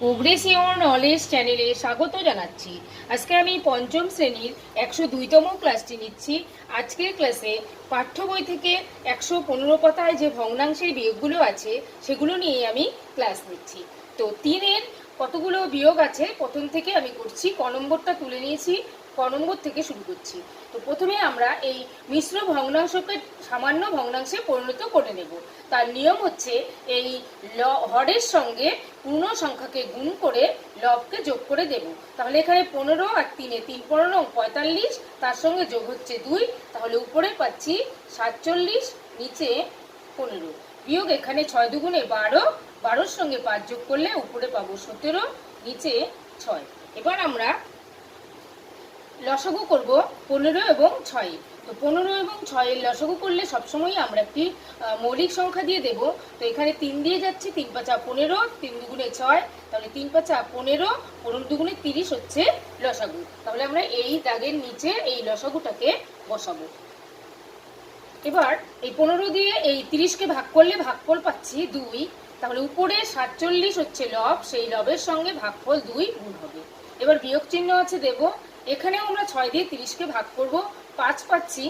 Progressive knowledge চ্যানেলে স্বাগত জানাচ্ছি। আজকে আমি পঞ্চম শ্রেণীর 102তম ক্লাসটি নিচ্ছি। আজকের ক্লাসে পাঠ্য বই থেকে 115 পাতায় যে ভগ্নাংশের বিয়োগগুলো আছে সেগুলো নিয়ে আমি ক্লাস নিচ্ছি। তো 3-এর কতগুলো বিয়োগ আছে প্রথম থেকে আমি করছি। ক নম্বরটা তুলে নিয়েছি, ক নম্বর থেকে শুরু করছি। তো প্রথমে আমরা এই মিশ্র ভগ্নাংশকে সামান্য ভগ্নাংশে পরিণত করে নেব। তার নিয়ম হচ্ছে এই হরের সঙ্গে পূর্ণ সংখ্যাকে গুণ করে লবকে যোগ করে দেব। তাহলে এখানে 15 আর 3-এ 3 15 45, তার সঙ্গে যোগ হচ্ছে 2, তাহলে উপরে পাচ্ছি 47, নিচে 15। বিয়োগ এখানে 6 দুগুণে 12, 12-র সঙ্গে 5 যোগ করলে উপরে পাবো 17, নিচে 6। এবার আমরা লসাগু করব 15 এবং 6। তো 15 এবং 6 এর লসাগু করলে সবসময় আমরা একটি মৌলিক সংখ্যা দিয়ে দেব। তো এখানে 3 দিয়ে যাচ্ছে, 3 5 15, 3 দুগুণে 6, তাহলে 3 5 15, 15 দুগুণে 30 হচ্ছে লসাগু। তাহলে আমরা এই দাগের নিচে এই লসাগুটাকে বসাবো। এবার এই 15 দিয়ে এই 30কে ভাগ করলে ভাগফল পাচ্ছি 2, তাহলে উপরে 47 হচ্ছে লব, সেই লবের সঙ্গে ভাগফল 2 গুণ হবে। এবার বিয়োগ চিহ্ন আছে দেব। এখানেও আমরা 6 দিয়ে 30কে ভাগ করব, 5 পাচ্ছি,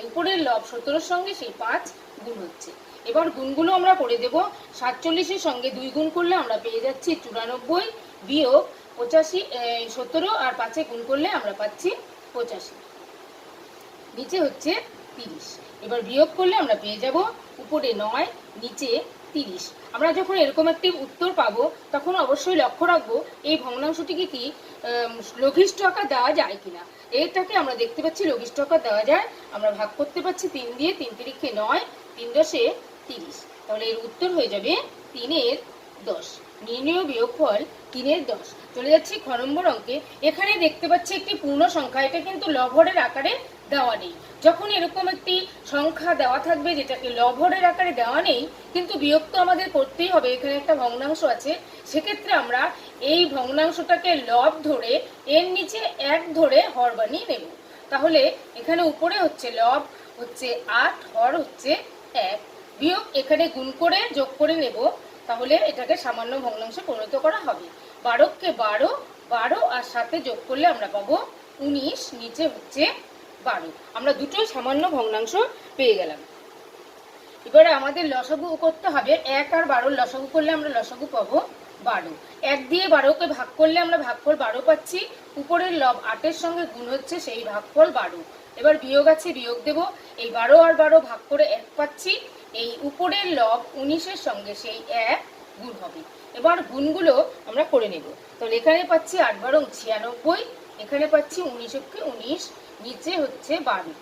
উপরের লব 17-র সঙ্গে সেই 5 গুণ হচ্ছে। এবার গুণগুলো আমরা করে দেব। 47-এর সঙ্গে 2 গুণ করলে আমরা পেয়ে যাচ্ছি 94, বিয়োগ 85, 17 আর 5-এ গুণ করলে আমরা পাচ্ছি 85, নিচে হচ্ছে 30। এবার বিয়োগ করলে আমরা পেয়ে যাব উপরে 9, নিচে 30। আমরা যখন এরকম একটি উত্তর পাবো তখন অবশ্যই লক্ষ্য রাখবো এই ভগ্নাংশটিকে কি লঘিষ্ঠ আকার দেওয়া যায় কিনা। এটাকে আমরা দেখতে পাচ্ছি লঘিষ্ঠ আকার দেওয়া যায়। আমরা ভাগ করতে পারছি 3 দিয়ে, 3 তিরিখে 9, 3 10-এ 30। তাহলে এর উত্তর হয়ে যাবে 3-এর 10। নির্ণয় বিয়োগফল 3-এর 10। চলে যাচ্ছি খ নম্বর অঙ্কে। এখানে দেখতে পাচ্ছি একটি পূর্ণ সংখ্যা, এটা কিন্তু লবহরের আকারে দেওয়া নেই। যখন এরকম একটি সংখ্যা দেওয়া থাকবে যেটাকে লবহরের আকারে দেওয়া নেই কিন্তু বিয়োগ তো আমাদের করতেই হবে, এখানে একটা ভগ্নাংশ আছে, সেক্ষেত্রে আমরা এই ভগ্নাংশটাকে লব ধরে এর নিচে 1 ধরে হর বানিয়ে নেব। তাহলে এখানে উপরে হচ্ছে লব হচ্ছে 8, হর হচ্ছে 1, বিয়োগ এখানে গুণ করে যোগ করে নেব। তাহলে এটাকে সামান্য ভগ্নাংশে পরিণত করা হবে। 12কে 12, 12 আর 7-এ যোগ করলে আমরা পাবো 19, নিচে হচ্ছে 12। আমরা দুটোই সামান্য ভগ্নাংশ পেয়ে গেলাম। এবারে আমাদের লসাগু করতে হবে। 1 আর 12-র লসাগু করলে আমরা লসাগু পাবো 12। 1 দিয়ে 12কে ভাগ করলে আমরা ভাগফল 12 পাচ্ছি, উপরের লব 8-এর সঙ্গে গুণ হচ্ছে সেই ভাগফল 12। এবার বিয়োগ আছে, বিয়োগ দেব। এই 12 আর 12 ভাগ করে 1 পাচ্ছি, এই উপরের লব 19-এর সঙ্গে সেই 1 গুণ হবে। এবার গুণগুলো আমরা করে নেব। তাহলে এখানে পাচ্ছি 8 12 96, এখানে পাচ্ছি 19 19, নিচে হচ্ছে 12।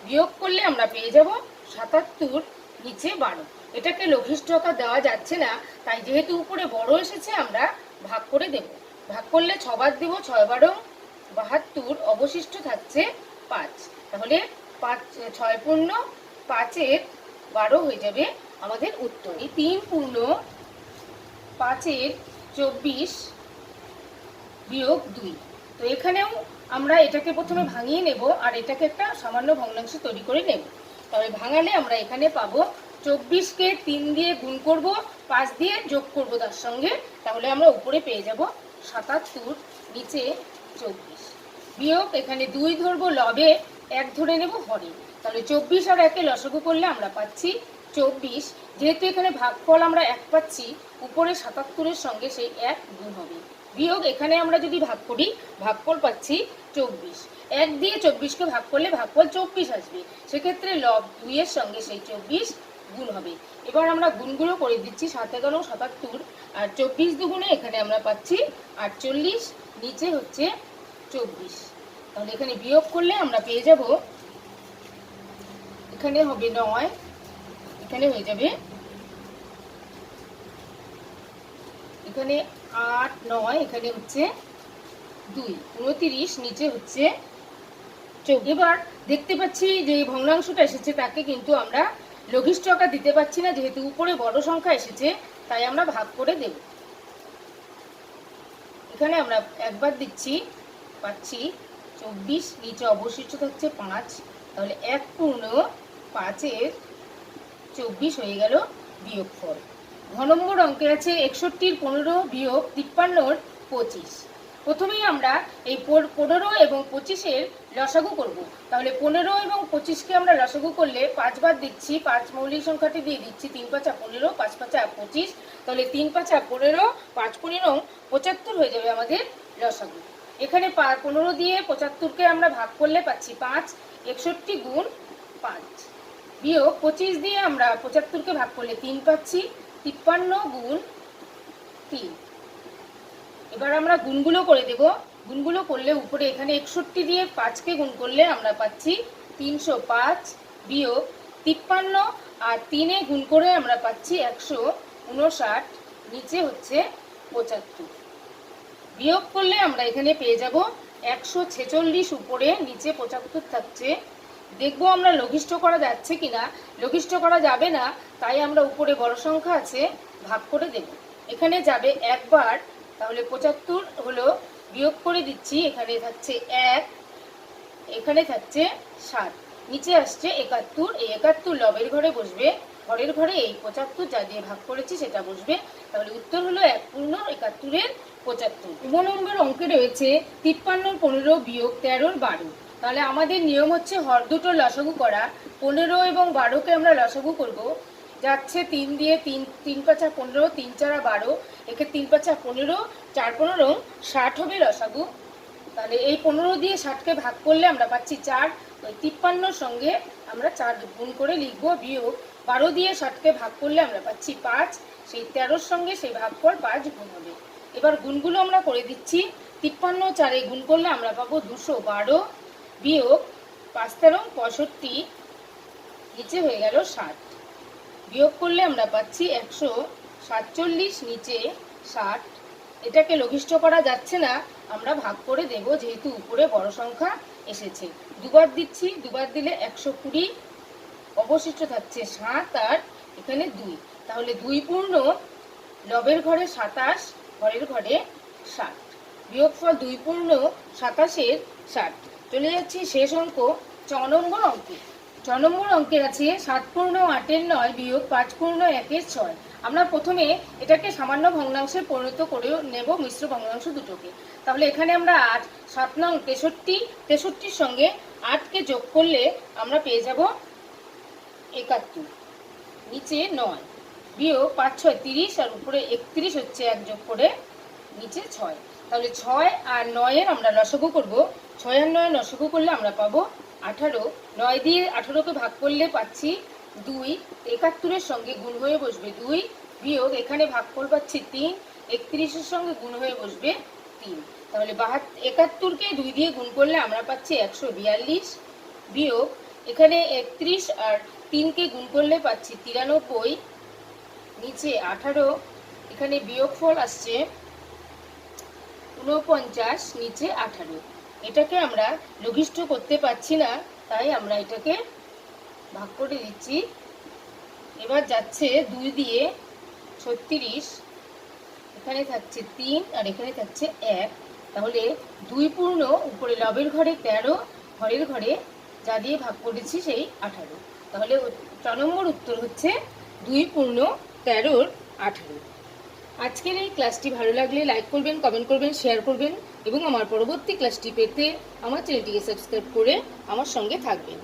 বিয়োগ করলে আমরা পেয়ে যাব 77, নিচে 12। এটাকে লঘিষ্ঠ আকার দেওয়া যাচ্ছে না, তাই যেহেতু উপরে বড় এসেছে আমরা ভাগ করে দেব। ভাগ করলে 6 বার দেব, 6 12 72, অবশিষ্ট থাকছে 5। তাহলে 6 পূর্ণ 5-এর 12 হয়ে যাবে আমাদের উত্তর। 3 পূর্ণ 5-এর 24 বিয়োগ 2। তো এখানেও আমরা এটাকে প্রথমে ভাঙিয়ে নেব আর এটাকে একটা সামান্য ভগ্নাংশ তৈরি করে নেব। তাহলে ভাঙালে আমরা এখানে পাবো 24-কে 3 দিয়ে গুণ করব, 5 দিয়ে যোগ করব তার সঙ্গে, তাহলে আমরা উপরে পেয়ে যাব 77, নিচে 24। বিয়োগ এখানে 2 ধরবো লবে, 1 ধরে নেব হরে। তাহলে 24 আর 1-এ লসাগু করলে আমরা পাচ্ছি 24। যেহেতু এখানে ভাগফল আমরা 1 পাচ্ছি, উপরে 77-এর সঙ্গে সেই 1 গুণ হবে। বিয়োগ এখানে আমরা যদি ভাগ করি ভাগফল পাচ্ছি 24। 1 দিয়ে 24-কে ভাগ করলে ভাগফল 24 আসবে, সেক্ষেত্রে লব 2-এর সঙ্গে সেই 24 গুণ হবে। এবার আমরা গুণগুলো করে দিচ্ছি। 7 11 77, আর 24 দুগুণে এখানে আমরা পাচ্ছি 48, নিচে হচ্ছে 24। তাহলে এখানে বিয়োগ করলে আমরা পেয়ে যাব, এখানে হবে 9, এখানে হয়ে যাবে, এখানে 8 9, এখানে হচ্ছে 2, 29, নিচে হচ্ছে 24। এবার দেখতে পাচ্ছি যে ভগ্নাংশটা এসেছে তাকে কিন্তু আমরা লঘিষ্ঠ আকার দিতে পারছি না, যেহেতু উপরে বড় সংখ্যা এসেছে তাই আমরা ভাগ করে দেব। এখানে আমরা একবার দিচ্ছি, পাচ্ছি 24, নিচে অবশিষ্ট থাকছে 5। তাহলে 1 পূর্ণ 5-এর 24 হয়ে গেল বিয়োগফল। ঘ নম্বর অঙ্কে আছে 61-র 15 বিয়োগ 53-র 25। প্রথমেই আমরা এই 15 এবং 25-এর লসাগু করব। তাহলে 15 এবং 25-কে আমরা লসাগু করলে 5 বার দিচ্ছি, 5 মৌলিক সংখ্যাটি দিয়ে দিচ্ছি, 3 5 15, 5 5 25। তাহলে 3 5 15, 5 15 75 হয়ে যাবে আমাদের লসাগু। এখানে 15 দিয়ে 75-কে আমরা ভাগ করলে পাচ্ছি 5, 61 গুণ 5 বিয়োগ 25 দিয়ে আমরা 75-কে ভাগ করলে 3 পাচ্ছি, 53 গুণ 3। এবার আমরা গুণগুলো করে দেব। গুণগুলো করলে উপরে এখানে 61 দিয়ে 5-কে গুণ করলে আমরা পাচ্ছি 305 বিয়োগ 53 আর 3-এ গুণ করে আমরা পাচ্ছি 159, নিচে হচ্ছে 75। বিয়োগ করলে আমরা এখানে পেয়ে যাব 146, উপরে নিচে 75 থাকছে। দেখবো আমরা লঘিষ্ঠ করা যাচ্ছে কিনা। লঘিষ্ঠ করা যাবে না, তাই আমরা উপরে বড় সংখ্যা আছে ভাগ করে দেব। এখানে যাবে একবার, তাহলে 75 হলো, বিয়োগ করে দিচ্ছি। এখানে থাকছে 1, এখানে থাকছে 7, নিচে আসছে 71। এই 71 লবের ঘরে বসবে, ঘরের ঘরে এই 75 যা দিয়ে ভাগ করেছি সেটা বসবে। তাহলে উত্তর হলো 1 পূর্ণ 71-এর 75। 2 নম্বর অঙ্কে রয়েছে 53-র 15 বিয়োগ 13-র 12। তাহলে আমাদের নিয়ম হচ্ছে হর দুটো লসাগু করা। 15 এবং 12-কে আমরা লসাগু করব। যাচ্ছে 3 দিয়ে 3, 3 5 15, 3 4 12। একে 3 5 15, 4 15 60 হবে লসাগু। তাহলে এই 15 দিয়ে 60-কে ভাগ করলে আমরা পাচ্ছি 4। ওই 53-র সঙ্গে আমরা 4 গুণ করে লিখব, বিয়োগ 12 দিয়ে 60-কে ভাগ করলে আমরা পাচ্ছি 5। সেই 13-র সঙ্গে সেই ভাগফল 5 গুণ হবে। এবার গুণগুলো আমরা করে দিচ্ছি। 53 4-এ গুণ করলে আমরা পাবো 212 বিয়োগ 5 13 65, নিচে হয়ে গেল 60। বিয়োগ করলে আমরা পাচ্ছি 147, নিচে 60। এটাকে লঘিষ্ঠ করা যাচ্ছে না, আমরা ভাগ করে দেব, যেহেতু উপরে বড় সংখ্যা এসেছে। দুবার দিচ্ছি, দুবার দিলে 120, অবশিষ্ট থাকছে 7 আর এখানে 2। তাহলে 2 পূর্ণ লবের ঘরে 27, ঘরের ঘরে 60। বিয়োগফল 2 পূর্ণ 27-এর 60। চলে যাচ্ছি শেষ অঙ্ক 6 নম্বর অঙ্কে। 6 নম্বর অঙ্কের আছে 7 পূর্ণ 8-এর 9 বিয়োগ 5 পূর্ণ 1-এর 6। আমরা প্রথমে এটাকে সামান্য ভগ্নাংশে পরিণত করে নেব, মিশ্র ভগ্নাংশ দুটোকে। তাহলে এখানে আমরা 8, 7 নং 63, 63-র সঙ্গে 8-কে যোগ করলে আমরা পেয়ে যাব 71, নিচে 9 বিয়োগ 5 6 30 আর উপরে 31 হচ্ছে 1 যোগ করে নিচে 6। তাহলে 6 আর 9-এর আমরা লসাগু করব। 6 আর 9 লসাগু করলে আমরা পাবো 18। 9 দিয়ে 18-কে ভাগ করলে পাচ্ছি 2। 71-এর সঙ্গে গুণ হয়ে বসবে 2 বিয়োগ এখানে ভাগফল পাচ্ছি 3। 31-এর সঙ্গে গুণ হয়ে বসবে 3। তাহলে 71-কে 2 দিয়ে গুণ করলে আমরা পাচ্ছি 142 বিয়োগ এখানে 31 আর 3-কে গুণ করলে পাচ্ছি 93, নিচে 18। এখানে বিয়োগফল আসছে 49, নিচে 18। এটাকে আমরা লঘিষ্ঠ করতে পারছি না, তাই আমরা এটাকে ভাগ করে দিচ্ছি। এবার যাচ্ছে 2 দিয়ে 36, এখানে থাকছে 3 আর এখানে থাকছে 1। তাহলে 2 পূর্ণ উপরে লবের ঘরে 13, ঘরের ঘরে যা দিয়ে ভাগ করেছি সেই 18। তাহলে 4 নম্বর উত্তর হচ্ছে 2 পূর্ণ 13-র 18। আজকের এই ক্লাসটি ভালো লাগলে লাইক করবেন, কমেন্ট করবেন, শেয়ার করবেন এবং আমার পরবর্তী ক্লাসটি পেতে আমার চ্যানেলটিকে সাবস্ক্রাইব করে আমার সঙ্গে থাকবেন।